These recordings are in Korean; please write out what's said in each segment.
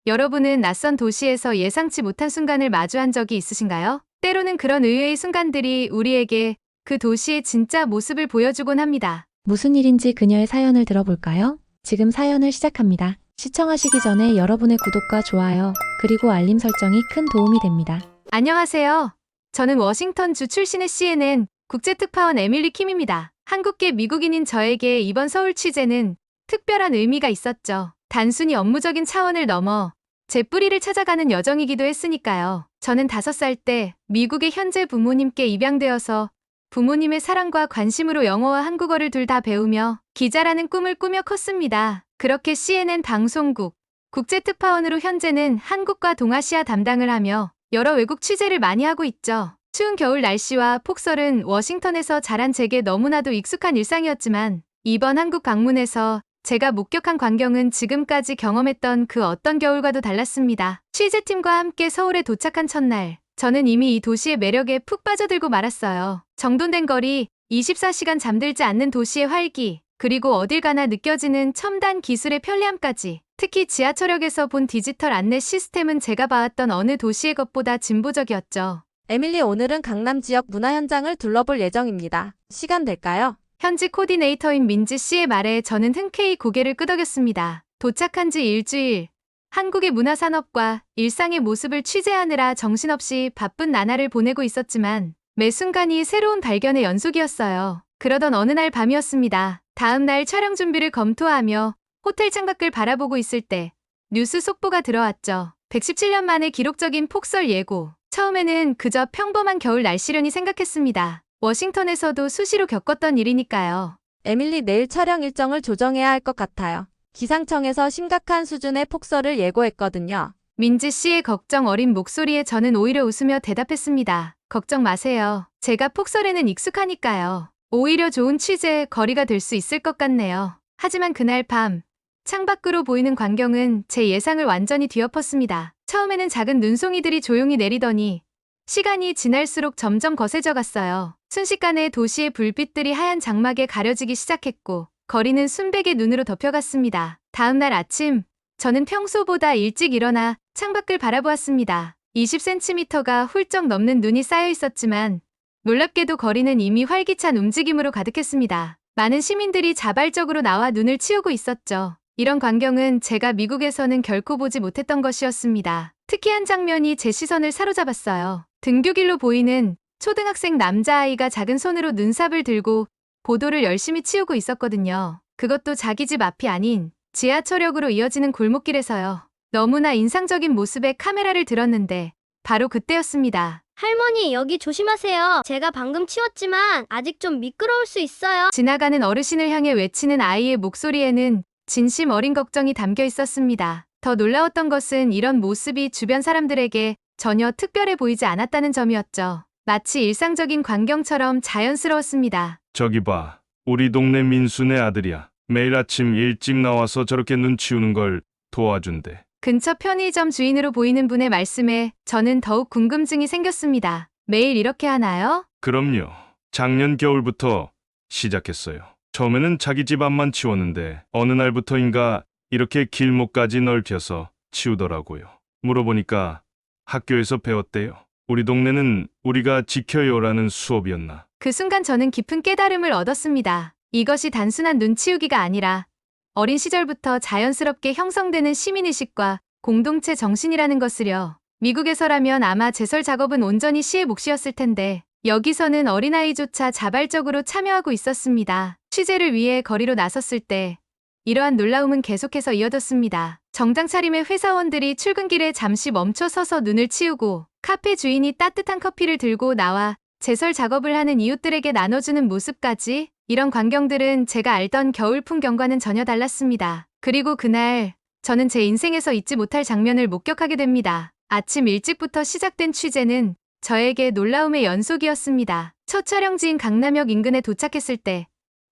여러분은 낯선 도시에서 예상치 못한 순간을 마주한 적이 있으신가요? 때로는 그런 의외의 순간들이 우리에게 그 도시의 진짜 모습을 보여주곤 합니다. 무슨 일인지 그녀의 사연을 들어볼까요? 지금 사연을 시작합니다. 시청하시기 전에 여러분의 구독과 좋아요, 그리고 알림 설정이 큰 도움이 됩니다. 안녕하세요. 저는 워싱턴주 출신의 CNN 국제특파원 에밀리 킴입니다. 한국계 미국인인 저에게 이번 서울 취재는 특별한 의미가 있었죠. 단순히 업무적인 차원을 넘어 제 뿌리를 찾아가는 여정이기도 했으니까요. 저는 5살 때 미국의 현재 부모님께 입양되어서 부모님의 사랑과 관심으로 영어와 한국어를 둘 다 배우며 기자라는 꿈을 꾸며 컸습니다. 그렇게 CNN 방송국 국제특파원으로 현재는 한국과 동아시아 담당을 하며 여러 외국 취재를 많이 하고 있죠. 추운 겨울 날씨와 폭설은 워싱턴에서 자란 제게 너무나도 익숙한 일상이었지만 이번 한국 방문에서 제가 목격한 광경은 지금까지 경험했던 그 어떤 겨울과도 달랐습니다. 취재팀과 함께 서울에 도착한 첫날, 저는 이미 이 도시의 매력에 푹 빠져들고 말았어요. 정돈된 거리, 24시간 잠들지 않는 도시의 활기, 그리고 어딜 가나 느껴지는 첨단 기술의 편리함까지. 특히 지하철역에서 본 디지털 안내 시스템은 제가 봐왔던 어느 도시의 것보다 진보적이었죠. 에밀리, 오늘은 강남 지역 문화 현장을 둘러볼 예정입니다. 시간 될까요? 현지 코디네이터인 민지 씨의 말에 저는 흔쾌히 고개를 끄덕였습니다. 도착한 지 일주일, 한국의 문화산업과 일상의 모습을 취재하느라 정신없이 바쁜 나날을 보내고 있었지만 매 순간이 새로운 발견의 연속이었어요. 그러던 어느 날 밤이었습니다. 다음 날 촬영 준비를 검토하며 호텔 창밖을 바라보고 있을 때 뉴스 속보가 들어왔죠. 117년 만에 기록적인 폭설 예고. 처음에는 그저 평범한 겨울 날씨려니 생각했습니다. 워싱턴에서도 수시로 겪었던 일이니까요. 에밀리, 내일 촬영 일정을 조정해야 할 것 같아요. 기상청에서 심각한 수준의 폭설을 예고했거든요. 민지 씨의 걱정 어린 목소리에 저는 오히려 웃으며 대답했습니다. 걱정 마세요. 제가 폭설에는 익숙하니까요. 오히려 좋은 취재 거리가 될 수 있을 것 같네요. 하지만 그날 밤, 창밖으로 보이는 광경은 제 예상을 완전히 뒤엎었습니다. 처음에는 작은 눈송이들이 조용히 내리더니 시간이 지날수록 점점 거세져 갔어요. 순식간에 도시의 불빛들이 하얀 장막에 가려지기 시작했고 거리는 순백의 눈으로 덮여갔습니다. 다음 날 아침, 저는 평소보다 일찍 일어나 창밖을 바라보았습니다. 20cm가 훌쩍 넘는 눈이 쌓여 있었지만 놀랍게도 거리는 이미 활기찬 움직임으로 가득했습니다. 많은 시민들이 자발적으로 나와 눈을 치우고 있었죠. 이런 광경은 제가 미국에서는 결코 보지 못했던 것이었습니다. 특히 한 장면이 제 시선을 사로잡았어요. 등굣길로 보이는 초등학생 남자아이가 작은 손으로 눈삽을 들고 보도를 열심히 치우고 있었거든요. 그것도 자기 집 앞이 아닌 지하철역으로 이어지는 골목길에서요. 너무나 인상적인 모습에 카메라를 들었는데 바로 그때였습니다. 할머니, 여기 조심하세요. 제가 방금 치웠지만 아직 좀 미끄러울 수 있어요. 지나가는 어르신을 향해 외치는 아이의 목소리에는 진심 어린 걱정이 담겨 있었습니다. 더 놀라웠던 것은 이런 모습이 주변 사람들에게 전혀 특별해 보이지 않았다는 점이었죠. 마치 일상적인 광경처럼 자연스러웠습니다. 저기 봐. 우리 동네 민수네 아들이야. 매일 아침 일찍 나와서 저렇게 눈 치우는 걸 도와준대. 근처 편의점 주인으로 보이는 분의 말씀에 저는 더욱 궁금증이 생겼습니다. 매일 이렇게 하나요? 그럼요. 작년 겨울부터 시작했어요. 처음에는 자기 집 앞만 치웠는데 어느 날부터인가 이렇게 길목까지 넓혀서 치우더라고요. 물어보니까 학교에서 배웠대요. 우리 동네는 우리가 지켜요라는 수업이었나. 그 순간 저는 깊은 깨달음을 얻었습니다. 이것이 단순한 눈치우기가 아니라 어린 시절부터 자연스럽게 형성되는 시민의식과 공동체 정신이라는 것을요. 미국에서라면 아마 제설 작업은 온전히 시의 몫이었을 텐데 여기서는 어린아이조차 자발적으로 참여하고 있었습니다. 취재를 위해 거리로 나섰을 때 이러한 놀라움은 계속해서 이어졌습니다. 정장 차림의 회사원들이 출근길에 잠시 멈춰 서서 눈을 치우고 카페 주인이 따뜻한 커피를 들고 나와 제설 작업을 하는 이웃들에게 나눠주는 모습까지 이런 광경들은 제가 알던 겨울 풍경과는 전혀 달랐습니다. 그리고 그날 저는 제 인생에서 잊지 못할 장면을 목격하게 됩니다. 아침 일찍부터 시작된 취재는 저에게 놀라움의 연속이었습니다. 첫 촬영지인 강남역 인근에 도착했을 때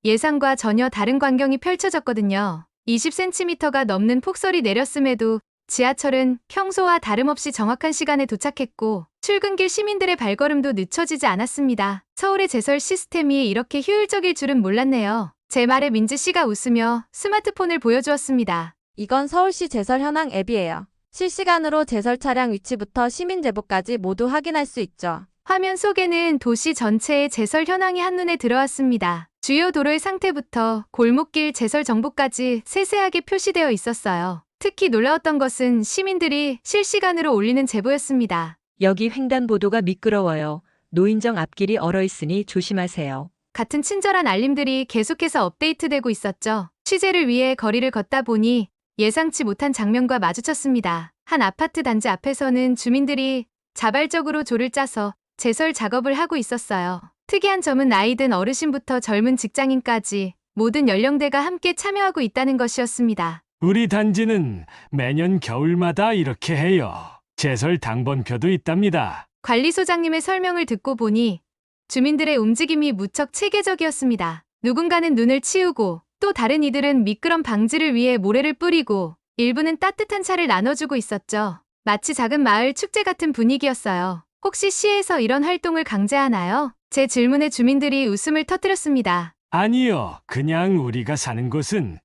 예상과 전혀 다른 광경이 펼쳐졌거든요. 20cm가 넘는 폭설이 내렸음에도 지하철은 평소와 다름없이 정확한 시간에 도착했고 출근길 시민들의 발걸음도 늦춰지지 않았습니다. 서울의 제설 시스템이 이렇게 효율적일 줄은 몰랐네요. 제 말에 민지 씨가 웃으며 스마트폰을 보여주었습니다. 이건 서울시 제설 현황 앱이에요. 실시간으로 제설 차량 위치부터 시민 제보까지 모두 확인할 수 있죠. 화면 속에는 도시 전체의 제설 현황이 한눈에 들어왔습니다. 주요 도로의 상태부터 골목길 제설 정보까지 세세하게 표시되어 있었어요. 특히 놀라웠던 것은 시민들이 실시간으로 올리는 제보였습니다. 여기 횡단보도가 미끄러워요. 노인정 앞길이 얼어있으니 조심하세요. 같은 친절한 알림들이 계속해서 업데이트되고 있었죠. 취재를 위해 거리를 걷다 보니 예상치 못한 장면과 마주쳤습니다. 한 아파트 단지 앞에서는 주민들이 자발적으로 조를 짜서 제설 작업을 하고 있었어요. 특이한 점은 아이든 어르신부터 젊은 직장인까지 모든 연령대가 함께 참여하고 있다는 것이었습니다. 우리 단지는 매년 겨울마다 이렇게 해요. 제설 당번표도 있답니다. 관리소장님의 설명을 듣고 보니 주민들의 움직임이 무척 체계적이었습니다. 누군가는 눈을 치우고 또 다른 이들은 미끄럼 방지를 위해 모래를 뿌리고 일부는 따뜻한 차를 나눠주고 있었죠. 마치 작은 마을 축제 같은 분위기였어요. 혹시 시에서 이런 활동을 강제하나요? 제 질문에 주민들이 웃음을 터뜨렸습니다. 아니요. 그냥 우리가 사는 곳은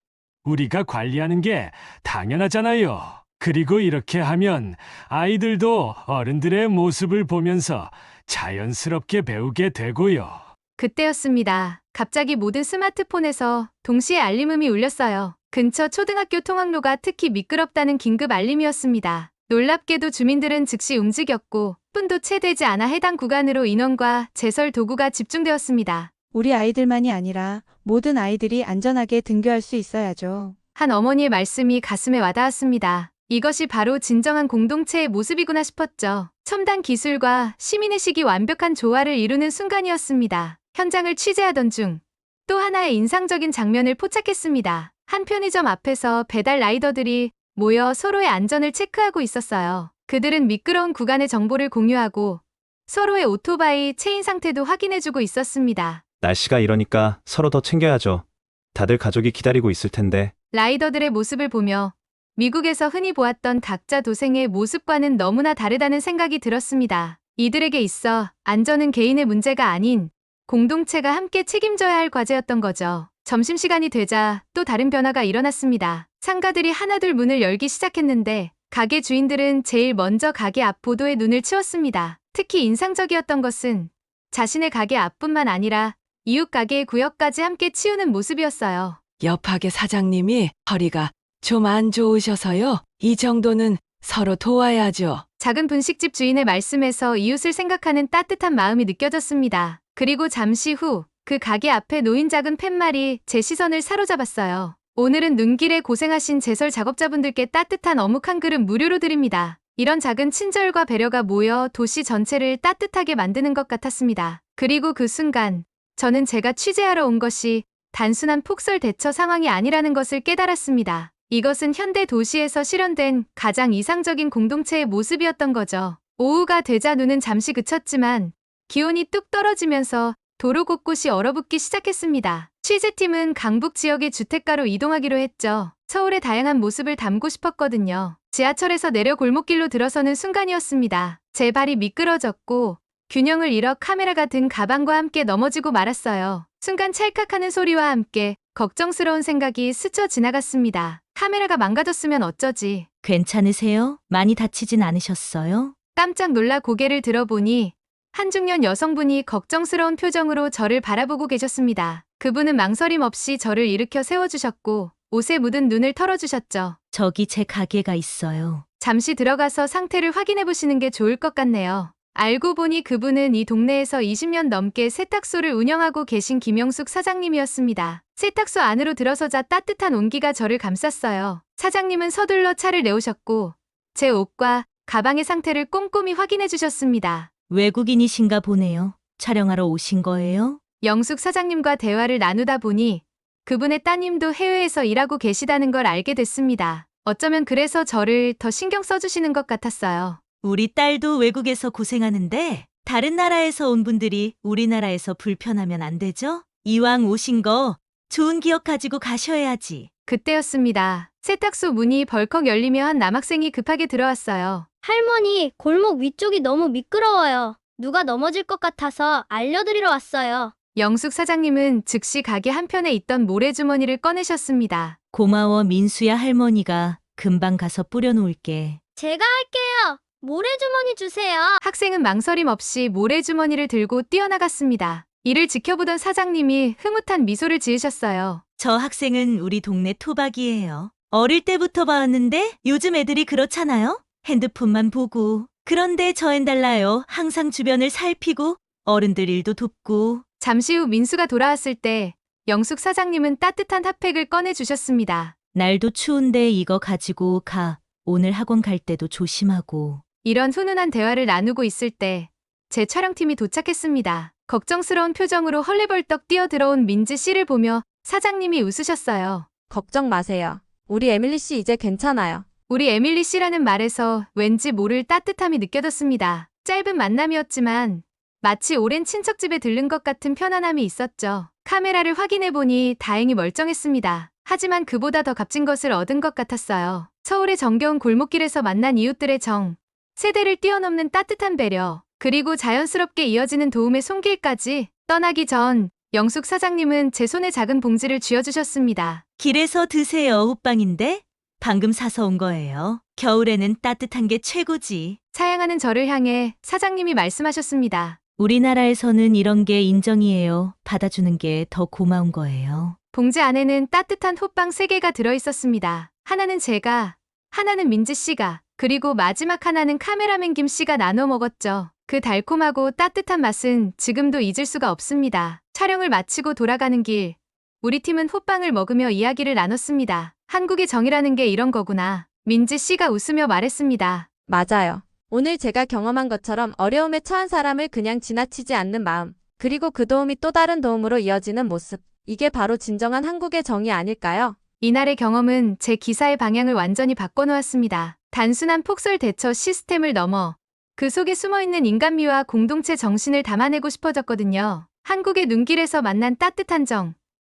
우리가 관리하는 게 당연하잖아요. 그리고 이렇게 하면 아이들도 어른들의 모습을 보면서 자연스럽게 배우게 되고요. 그때였습니다. 갑자기 모든 스마트폰에서 동시에 알림음이 울렸어요. 근처 초등학교 통학로가 특히 미끄럽다는 긴급 알림이었습니다. 놀랍게도 주민들은 즉시 움직였고 분도 채 되지 않아 해당 구간으로 인원과 제설 도구가 집중되었습니다. 우리 아이들만이 아니라 모든 아이들이 안전하게 등교할 수 있어야죠. 한 어머니의 말씀이 가슴에 와닿았습니다. 이것이 바로 진정한 공동체의 모습이구나 싶었죠. 첨단 기술과 시민의식이 완벽한 조화를 이루는 순간이었습니다. 현장을 취재하던 중 또 하나의 인상적인 장면을 포착했습니다. 한 편의점 앞에서 배달 라이더들이 모여 서로의 안전을 체크하고 있었어요. 그들은 미끄러운 구간의 정보를 공유하고 서로의 오토바이 체인 상태도 확인해주고 있었습니다. 날씨가 이러니까 서로 더 챙겨야죠. 다들 가족이 기다리고 있을 텐데. 라이더들의 모습을 보며 미국에서 흔히 보았던 각자 도생의 모습과는 너무나 다르다는 생각이 들었습니다. 이들에게 있어 안전은 개인의 문제가 아닌 공동체가 함께 책임져야 할 과제였던 거죠. 점심시간이 되자 또 다른 변화가 일어났습니다. 상가들이 하나둘 문을 열기 시작했는데 가게 주인들은 제일 먼저 가게 앞 보도에 눈을 치웠습니다. 특히 인상적이었던 것은 자신의 가게 앞뿐만 아니라 이웃 가게의 구역까지 함께 치우는 모습이었어요. 옆 가게 사장님이 허리가 좀 안 좋으셔서요. 이 정도는 서로 도와야죠. 작은 분식집 주인의 말씀에서 이웃을 생각하는 따뜻한 마음이 느껴졌습니다. 그리고 잠시 후 그 가게 앞에 놓인 작은 팻말이 제 시선을 사로잡았어요. 오늘은 눈길에 고생하신 제설 작업자분들께 따뜻한 어묵 한 그릇 무료로 드립니다. 이런 작은 친절과 배려가 모여 도시 전체를 따뜻하게 만드는 것 같았습니다. 그리고 그 순간 저는 제가 취재하러 온 것이 단순한 폭설 대처 상황이 아니라는 것을 깨달았습니다. 이것은 현대 도시에서 실현된 가장 이상적인 공동체의 모습이었던 거죠. 오후가 되자 눈은 잠시 그쳤지만 기온이 뚝 떨어지면서 도로 곳곳이 얼어붙기 시작했습니다. 취재팀은 강북 지역의 주택가로 이동하기로 했죠. 서울의 다양한 모습을 담고 싶었거든요. 지하철에서 내려 골목길로 들어서는 순간이었습니다. 제 발이 미끄러졌고 균형을 잃어 카메라가 든 가방과 함께 넘어지고 말았어요. 순간 찰칵하는 소리와 함께 걱정스러운 생각이 스쳐 지나갔습니다. 카메라가 망가졌으면 어쩌지? 괜찮으세요? 많이 다치진 않으셨어요? 깜짝 놀라 고개를 들어보니 한 중년 여성분이 걱정스러운 표정으로 저를 바라보고 계셨습니다. 그분은 망설임 없이 저를 일으켜 세워주셨고 옷에 묻은 눈을 털어주셨죠. 저기 제 가게가 있어요. 잠시 들어가서 상태를 확인해 보시는 게 좋을 것 같네요. 알고 보니 그분은 이 동네에서 20년 넘게 세탁소를 운영하고 계신 김영숙 사장님이었습니다. 세탁소 안으로 들어서자 따뜻한 온기가 저를 감쌌어요. 사장님은 서둘러 차를 내오셨고 제 옷과 가방의 상태를 꼼꼼히 확인해 주셨습니다. 외국인이신가 보네요. 촬영하러 오신 거예요? 영숙 사장님과 대화를 나누다 보니 그분의 따님도 해외에서 일하고 계시다는 걸 알게 됐습니다. 어쩌면 그래서 저를 더 신경 써주시는 것 같았어요. 우리 딸도 외국에서 고생하는데 다른 나라에서 온 분들이 우리나라에서 불편하면 안 되죠? 이왕 오신 거 좋은 기억 가지고 가셔야지. 그때였습니다. 세탁소 문이 벌컥 열리며 한 남학생이 급하게 들어왔어요. 할머니, 골목 위쪽이 너무 미끄러워요. 누가 넘어질 것 같아서 알려드리러 왔어요. 영숙 사장님은 즉시 가게 한편에 있던 모래주머니를 꺼내셨습니다. 고마워 민수야 할머니가 금방 가서 뿌려놓을게. 제가 할게요. 모래주머니 주세요. 학생은 망설임 없이 모래주머니를 들고 뛰어나갔습니다. 이를 지켜보던 사장님이 흐뭇한 미소를 지으셨어요. 저 학생은 우리 동네 토박이에요. 어릴 때부터 봐왔는데 요즘 애들이 그렇잖아요? 핸드폰만 보고. 그런데 저엔 달라요. 항상 주변을 살피고 어른들 일도 돕고. 잠시 후 민수가 돌아왔을 때 영숙 사장님은 따뜻한 핫팩을 꺼내주셨습니다. 날도 추운데 이거 가지고 가. 오늘 학원 갈 때도 조심하고. 이런 훈훈한 대화를 나누고 있을 때 제 촬영팀이 도착했습니다. 걱정스러운 표정으로 헐레벌떡 뛰어들어온 민지 씨를 보며 사장님이 웃으셨어요. 걱정 마세요. 우리 에밀리 씨 이제 괜찮아요. 우리 에밀리 씨라는 말에서 왠지 모를 따뜻함이 느껴졌습니다. 짧은 만남이었지만 마치 오랜 친척집에 들른 것 같은 편안함이 있었죠. 카메라를 확인해보니 다행히 멀쩡했습니다. 하지만 그보다 더 값진 것을 얻은 것 같았어요. 서울의 정겨운 골목길에서 만난 이웃들의 정, 세대를 뛰어넘는 따뜻한 배려, 그리고 자연스럽게 이어지는 도움의 손길까지. 떠나기 전 영숙 사장님은 제 손에 작은 봉지를 쥐어주셨습니다. 길에서 드세요. 호빵인데 방금 사서 온 거예요. 겨울에는 따뜻한 게 최고지. 사양하는 저를 향해 사장님이 말씀하셨습니다. 우리나라에서는 이런 게 인정이에요. 받아주는 게 더 고마운 거예요. 봉지 안에는 따뜻한 호빵 3개가 들어있었습니다. 하나는 제가, 하나는 민지 씨가, 그리고 마지막 하나는 카메라맨 김 씨가 나눠 먹었죠. 그 달콤하고 따뜻한 맛은 지금도 잊을 수가 없습니다. 촬영을 마치고 돌아가는 길, 우리 팀은 호빵을 먹으며 이야기를 나눴습니다. 한국의 정이라는 게 이런 거구나. 민지 씨가 웃으며 말했습니다. 맞아요. 오늘 제가 경험한 것처럼 어려움에 처한 사람을 그냥 지나치지 않는 마음, 그리고 그 도움이 또 다른 도움으로 이어지는 모습. 이게 바로 진정한 한국의 정이 아닐까요? 이날의 경험은 제 기사의 방향을 완전히 바꿔놓았습니다. 단순한 폭설 대처 시스템을 넘어 그 속에 숨어있는 인간미와 공동체 정신을 담아내고 싶어졌거든요. 한국의 눈길에서 만난 따뜻한 정.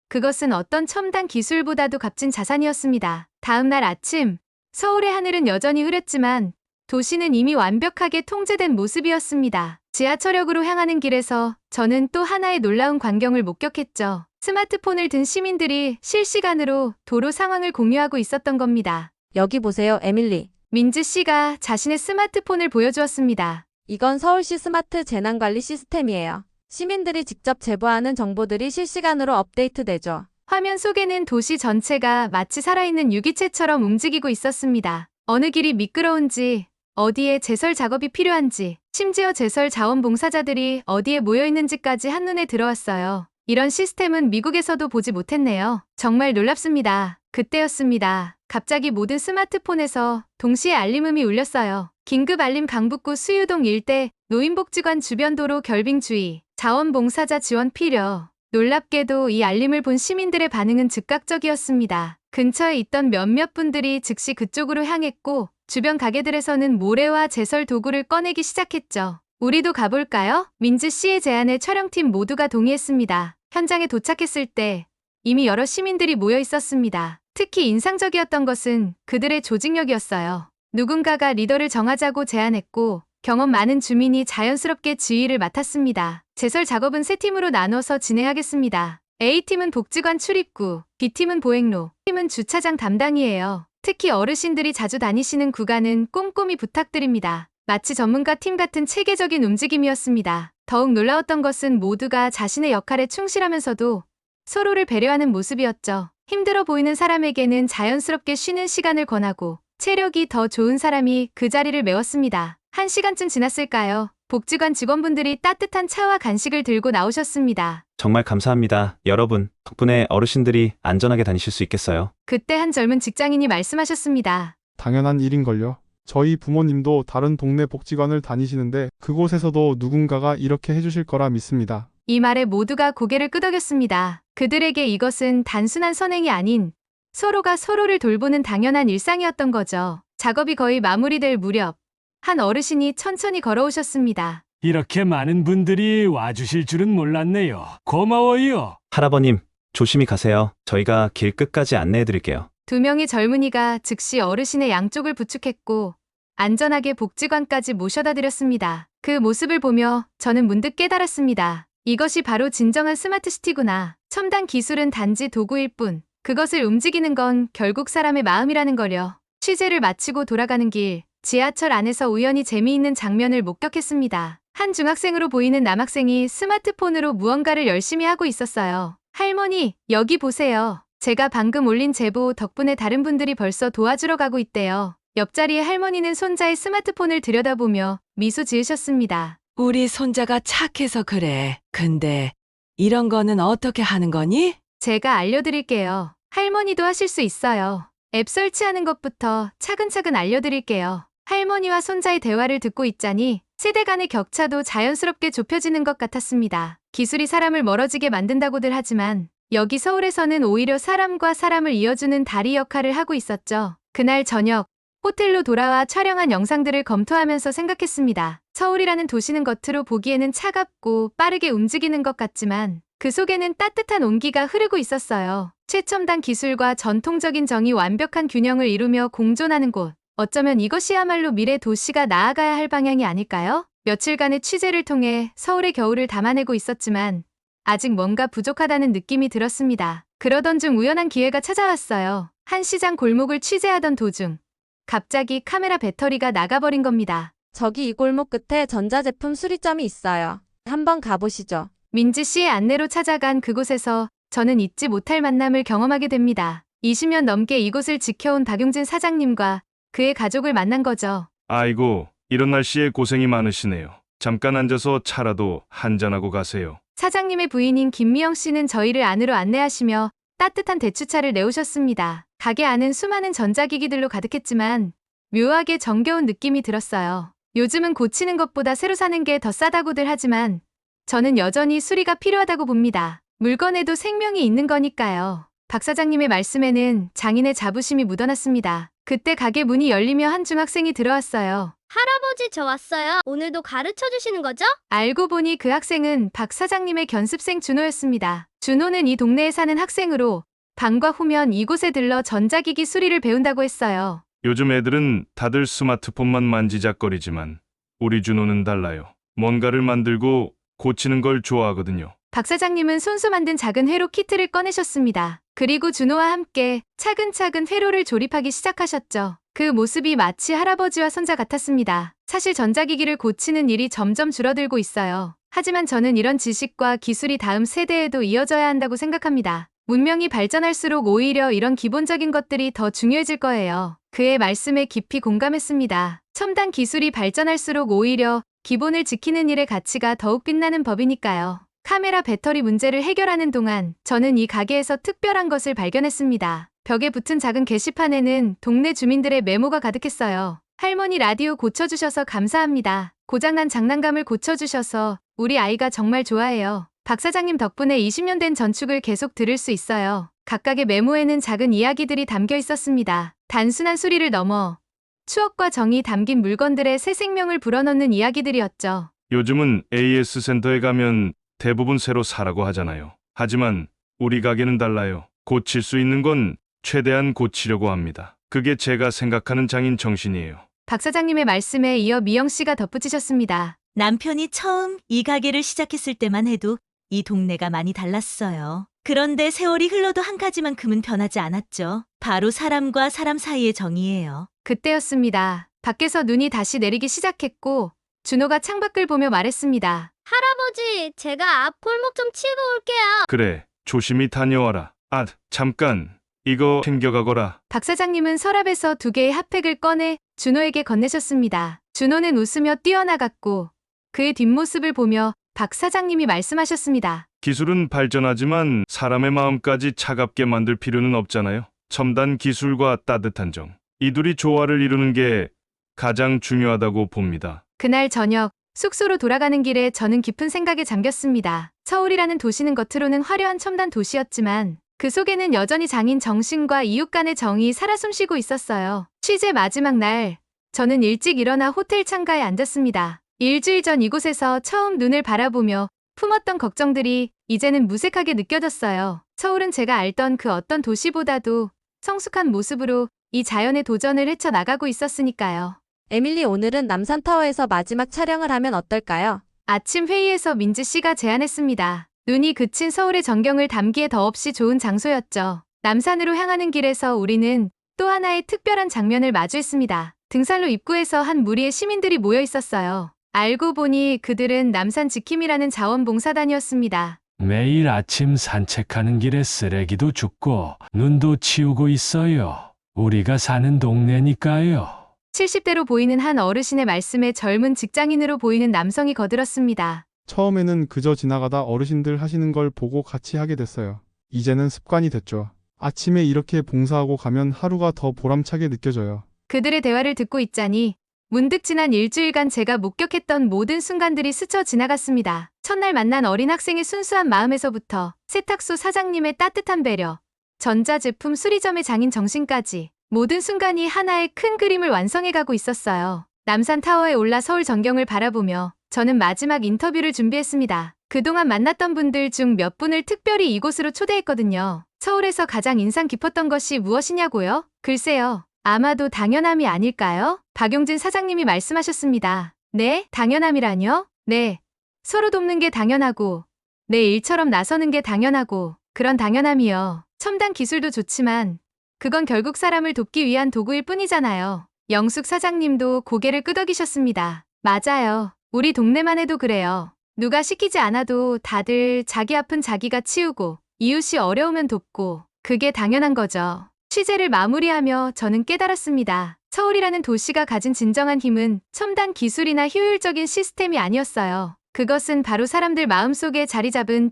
그것은 어떤 첨단 기술보다도 값진 자산이었습니다. 다음 날 아침, 서울의 하늘은 여전히 흐렸지만 도시는 이미 완벽하게 통제된 모습이었습니다. 지하철역으로 향하는 길에서 저는 또 하나의 놀라운 광경을 목격했죠. 스마트폰을 든 시민들이 실시간으로 도로 상황을 공유하고 있었던 겁니다. 여기 보세요, 에밀리. 민지 씨가 자신의 스마트폰을 보여주었습니다. 이건 서울시 스마트 재난관리 시스템이에요. 시민들이 직접 제보하는 정보들이 실시간으로 업데이트되죠. 화면 속에는 도시 전체가 마치 살아있는 유기체처럼 움직이고 있었습니다. 어느 길이 미끄러운지, 어디에 제설 작업이 필요한지, 심지어 제설 자원봉사자들이 어디에 모여 있는지까지 한눈에 들어왔어요. 이런 시스템은 미국에서도 보지 못했네요. 정말 놀랍습니다. 그때였습니다. 갑자기 모든 스마트폰에서 동시에 알림음이 울렸어요. 긴급 알림 강북구 수유동 일대 노인복지관 주변 도로 결빙 주의, 자원봉사자 지원 필요. 놀랍게도 이 알림을 본 시민들의 반응은 즉각적이었습니다. 근처에 있던 몇몇 분들이 즉시 그쪽으로 향했고 주변 가게들에서는 모래와 제설 도구를 꺼내기 시작했죠. 우리도 가볼까요? 민지 씨의 제안에 촬영팀 모두가 동의했습니다. 현장에 도착했을 때 이미 여러 시민들이 모여 있었습니다. 특히 인상적이었던 것은 그들의 조직력이었어요. 누군가가 리더를 정하자고 제안했고 경험 많은 주민이 자연스럽게 지휘를 맡았습니다. 제설 작업은 3팀으로 나눠서 진행하겠습니다. A팀은 복지관 출입구, B팀은 보행로, 팀은 주차장 담당이에요. 특히 어르신들이 자주 다니시는 구간은 꼼꼼히 부탁드립니다. 마치 전문가 팀 같은 체계적인 움직임이었습니다. 더욱 놀라웠던 것은 모두가 자신의 역할에 충실하면서도 서로를 배려하는 모습이었죠. 힘들어 보이는 사람에게는 자연스럽게 쉬는 시간을 권하고 체력이 더 좋은 사람이 그 자리를 메웠습니다. 1시간쯤 지났을까요? 복지관 직원분들이 따뜻한 차와 간식을 들고 나오셨습니다. 정말 감사합니다. 여러분, 덕분에 어르신들이 안전하게 다니실 수 있겠어요. 그때 한 젊은 직장인이 말씀하셨습니다. 당연한 일인걸요. 저희 부모님도 다른 동네 복지관을 다니시는데 그곳에서도 누군가가 이렇게 해주실 거라 믿습니다. 이 말에 모두가 고개를 끄덕였습니다. 그들에게 이것은 단순한 선행이 아닌 서로가 서로를 돌보는 당연한 일상이었던 거죠. 작업이 거의 마무리될 무렵 한 어르신이 천천히 걸어오셨습니다. 이렇게 많은 분들이 와주실 줄은 몰랐네요. 고마워요. 할아버님, 조심히 가세요. 저희가 길 끝까지 안내해드릴게요. 2명의 젊은이가 즉시 어르신의 양쪽을 부축했고 안전하게 복지관까지 모셔다 드렸습니다. 그 모습을 보며 저는 문득 깨달았습니다. 이것이 바로 진정한 스마트시티구나. 첨단 기술은 단지 도구일 뿐 그것을 움직이는 건 결국 사람의 마음이라는 거려. 취재를 마치고 돌아가는 길, 지하철 안에서 우연히 재미있는 장면을 목격했습니다. 한 중학생으로 보이는 남학생이 스마트폰으로 무언가를 열심히 하고 있었어요. 할머니, 여기 보세요. 제가 방금 올린 제보 덕분에 다른 분들이 벌써 도와주러 가고 있대요. 옆자리의 할머니는 손자의 스마트폰을 들여다보며 미소 지으셨습니다. 우리 손자가 착해서 그래. 근데 이런 거는 어떻게 하는 거니? 제가 알려드릴게요. 할머니도 하실 수 있어요. 앱 설치하는 것부터 차근차근 알려드릴게요. 할머니와 손자의 대화를 듣고 있자니 세대 간의 격차도 자연스럽게 좁혀지는 것 같았습니다. 기술이 사람을 멀어지게 만든다고들 하지만 여기 서울에서는 오히려 사람과 사람을 이어주는 다리 역할을 하고 있었죠. 그날 저녁 호텔로 돌아와 촬영한 영상들을 검토하면서 생각했습니다. 서울이라는 도시는 겉으로 보기에는 차갑고 빠르게 움직이는 것 같지만 그 속에는 따뜻한 온기가 흐르고 있었어요. 최첨단 기술과 전통적인 정이 완벽한 균형을 이루며 공존하는 곳. 어쩌면 이것이야말로 미래 도시가 나아가야 할 방향이 아닐까요? 며칠간의 취재를 통해 서울의 겨울을 담아내고 있었지만 아직 뭔가 부족하다는 느낌이 들었습니다. 그러던 중 우연한 기회가 찾아왔어요. 한 시장 골목을 취재하던 도중 갑자기 카메라 배터리가 나가버린 겁니다. 저기 이 골목 끝에 전자제품 수리점이 있어요. 한번 가보시죠. 민지 씨의 안내로 찾아간 그곳에서 저는 잊지 못할 만남을 경험하게 됩니다. 20년 넘게 이곳을 지켜온 박용진 사장님과 그의 가족을 만난 거죠. 아이고, 이런 날씨에 고생이 많으시네요. 잠깐 앉아서 차라도 한잔하고 가세요. 사장님의 부인인 김미영 씨는 저희를 안으로 안내하시며 따뜻한 대추차를 내오셨습니다. 가게 안은 수많은 전자기기들로 가득했지만 묘하게 정겨운 느낌이 들었어요. 요즘은 고치는 것보다 새로 사는 게 더 싸다고들 하지만 저는 여전히 수리가 필요하다고 봅니다. 물건에도 생명이 있는 거니까요. 박 사장님의 말씀에는 장인의 자부심이 묻어났습니다. 그때 가게 문이 열리며 한 중학생이 들어왔어요. 할아버지 저 왔어요. 오늘도 가르쳐 주시는 거죠? 알고 보니 그 학생은 박 사장님의 견습생 준호였습니다. 준호는 이 동네에 사는 학생으로 방과 후면 이곳에 들러 전자기기 수리를 배운다고 했어요. 요즘 애들은 다들 스마트폰만 만지작거리지만 우리 준호는 달라요. 뭔가를 만들고 고치는 걸 좋아하거든요. 박 사장님은 손수 만든 작은 회로 키트를 꺼내셨습니다. 그리고 준호와 함께 차근차근 회로를 조립하기 시작하셨죠. 그 모습이 마치 할아버지와 손자 같았습니다. 사실 전자기기를 고치는 일이 점점 줄어들고 있어요. 하지만 저는 이런 지식과 기술이 다음 세대에도 이어져야 한다고 생각합니다. 문명이 발전할수록 오히려 이런 기본적인 것들이 더 중요해질 거예요. 그의 말씀에 깊이 공감했습니다. 첨단 기술이 발전할수록 오히려 기본을 지키는 일의 가치가 더욱 빛나는 법이니까요. 카메라 배터리 문제를 해결하는 동안 저는 이 가게에서 특별한 것을 발견했습니다. 벽에 붙은 작은 게시판에는 동네 주민들의 메모가 가득했어요. 할머니 라디오 고쳐주셔서 감사합니다. 고장난 장난감을 고쳐주셔서 우리 아이가 정말 좋아해요. 박 사장님 덕분에 20년 된 전축을 계속 들을 수 있어요. 각각의 메모에는 작은 이야기들이 담겨 있었습니다. 단순한 수리를 넘어 추억과 정이 담긴 물건들의 새 생명을 불어넣는 이야기들이었죠. 요즘은 AS 센터에 가면 대부분 새로 사라고 하잖아요. 하지만 우리 가게는 달라요. 고칠 수 있는 건 최대한 고치려고 합니다. 그게 제가 생각하는 장인 정신이에요. 박 사장님의 말씀에 이어 미영 씨가 덧붙이셨습니다. 남편이 처음 이 가게를 시작했을 때만 해도 이 동네가 많이 달랐어요. 그런데 세월이 흘러도 한 가지만큼은 변하지 않았죠. 바로 사람과 사람 사이의 정이에요. 그때였습니다. 밖에서 눈이 다시 내리기 시작했고 준호가 창밖을 보며 말했습니다. 할아버지, 제가 앞 골목 좀 치고 올게요. 그래, 조심히 다녀와라. 아, 잠깐. 이거 챙겨가거라. 박 사장님은 서랍에서 2개의 핫팩을 꺼내 준호에게 건네셨습니다. 준호는 웃으며 뛰어나갔고 그의 뒷모습을 보며 박 사장님이 말씀하셨습니다. 기술은 발전하지만 사람의 마음까지 차갑게 만들 필요는 없잖아요. 첨단 기술과 따뜻한 정. 이 둘이 조화를 이루는 게 가장 중요하다고 봅니다. 그날 저녁 숙소로 돌아가는 길에 저는 깊은 생각에 잠겼습니다. 서울이라는 도시는 겉으로는 화려한 첨단 도시였지만 그 속에는 여전히 장인 정신과 이웃 간의 정이 살아 숨쉬고 있었어요. 취재 마지막 날, 저는 일찍 일어나 호텔 창가에 앉았습니다. 일주일 전 이곳에서 처음 눈을 바라보며 품었던 걱정들이 이제는 무색하게 느껴졌어요. 서울은 제가 알던 그 어떤 도시보다도 성숙한 모습으로 이 자연의 도전을 헤쳐나가고 있었으니까요. 에밀리, 오늘은 남산타워에서 마지막 촬영을 하면 어떨까요? 아침 회의에서 민지 씨가 제안했습니다. 눈이 그친 서울의 전경을 담기에 더없이 좋은 장소였죠. 남산으로 향하는 길에서 우리는 또 하나의 특별한 장면을 마주했습니다. 등산로 입구에서 한 무리의 시민들이 모여 있었어요. 알고 보니 그들은 남산 지킴이라는 자원봉사단이었습니다. 매일 아침 산책하는 길에 쓰레기도 줍고 눈도 치우고 있어요. 우리가 사는 동네니까요. 70대로 보이는 한 어르신의 말씀에 젊은 직장인으로 보이는 남성이 거들었습니다. 처음에는 그저 지나가다 어르신들 하시는 걸 보고 같이 하게 됐어요. 이제는 습관이 됐죠. 아침에 이렇게 봉사하고 가면 하루가 더 보람차게 느껴져요. 그들의 대화를 듣고 있자니 문득 지난 일주일간 제가 목격했던 모든 순간들이 스쳐 지나갔습니다. 첫날 만난 어린 학생의 순수한 마음에서부터 세탁소 사장님의 따뜻한 배려, 전자제품 수리점의 장인 정신까지 모든 순간이 하나의 큰 그림을 완성해가고 있었어요. 남산타워에 올라 서울 전경을 바라보며 저는 마지막 인터뷰를 준비했습니다. 그동안 만났던 분들 중 몇 분을 특별히 이곳으로 초대했거든요. 서울에서 가장 인상 깊었던 것이 무엇이냐고요? 글쎄요. 아마도 당연함이 아닐까요? 박용진 사장님이 말씀하셨습니다. 네, 당연함이라뇨? 네. 서로 돕는 게 당연하고, 내 일처럼 나서는 게 당연하고, 그런 당연함이요. 첨단 기술도 좋지만, 그건 결국 사람을 돕기 위한 도구일 뿐이잖아요. 영숙 사장님도 고개를 끄덕이셨습니다. 맞아요. 우리 동네만 해도 그래요. 누가 시키지 않아도 다들 자기 아픈 자기가 치우고, 이웃이 어려우면 돕고, 그게 당연한 거죠. 취재를 마무리하며 저는 깨달았습니다. 서울이라는 도시가 가진 진정한 힘은 첨단 기술이나 효율적인 시스템이 아니었어요. 그것은 바로 사람들 마음속에 자리 잡은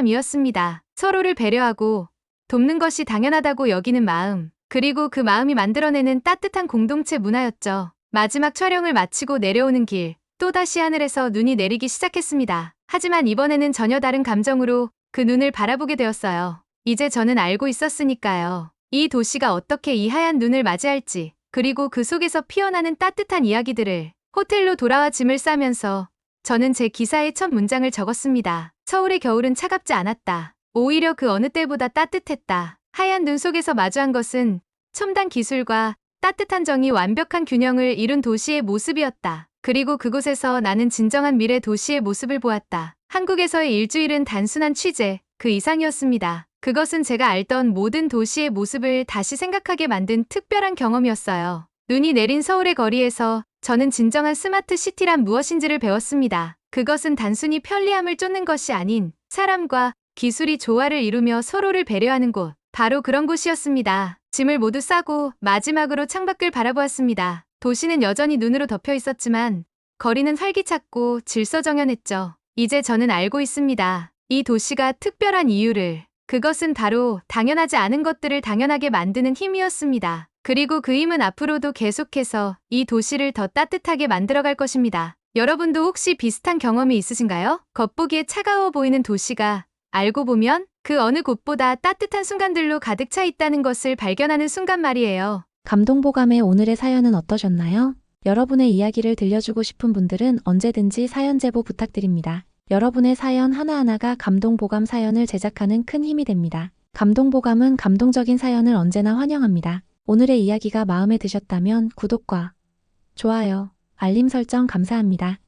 당연함이었습니다. 서로를 배려하고 돕는 것이 당연하다고 여기는 마음, 그리고 그 마음이 만들어내는 따뜻한 공동체 문화였죠. 마지막 촬영을 마치고 내려오는 길, 또다시 하늘에서 눈이 내리기 시작했습니다. 하지만 이번에는 전혀 다른 감정으로 그 눈을 바라보게 되었어요. 이제 저는 알고 있었으니까요. 이 도시가 어떻게 이 하얀 눈을 맞이할지, 그리고 그 속에서 피어나는 따뜻한 이야기들을. 호텔로 돌아와 짐을 싸면서 저는 제 기사의 첫 문장을 적었습니다. 서울의 겨울은 차갑지 않았다. 오히려 그 어느 때보다 따뜻했다. 하얀 눈 속에서 마주한 것은 첨단 기술과 따뜻한 정이 완벽한 균형을 이룬 도시의 모습이었다. 그리고 그곳에서 나는 진정한 미래 도시의 모습을 보았다. 한국에서의 일주일은 단순한 취재, 그 이상이었습니다. 그것은 제가 알던 모든 도시의 모습을 다시 생각하게 만든 특별한 경험이었어요. 눈이 내린 서울의 거리에서 저는 진정한 스마트 시티란 무엇인지를 배웠습니다. 그것은 단순히 편리함을 쫓는 것이 아닌 사람과 기술이 조화를 이루며 서로를 배려하는 곳. 바로 그런 곳이었습니다. 짐을 모두 싸고 마지막으로 창밖을 바라보았습니다. 도시는 여전히 눈으로 덮여 있었지만 거리는 활기찼고 질서정연했죠. 이제 저는 알고 있습니다. 이 도시가 특별한 이유를. 그것은 바로 당연하지 않은 것들을 당연하게 만드는 힘이었습니다. 그리고 그 힘은 앞으로도 계속해서 이 도시를 더 따뜻하게 만들어갈 것입니다. 여러분도 혹시 비슷한 경험이 있으신가요? 겉보기에 차가워 보이는 도시가 알고 보면 그 어느 곳보다 따뜻한 순간들로 가득 차 있다는 것을 발견하는 순간 말이에요. 감동보감의 오늘의 사연은 어떠셨나요? 여러분의 이야기를 들려주고 싶은 분들은 언제든지 사연 제보 부탁드립니다. 여러분의 사연 하나하나가 감동보감 사연을 제작하는 큰 힘이 됩니다. 감동보감은 감동적인 사연을 언제나 환영합니다. 오늘의 이야기가 마음에 드셨다면 구독과 좋아요, 알림 설정 감사합니다.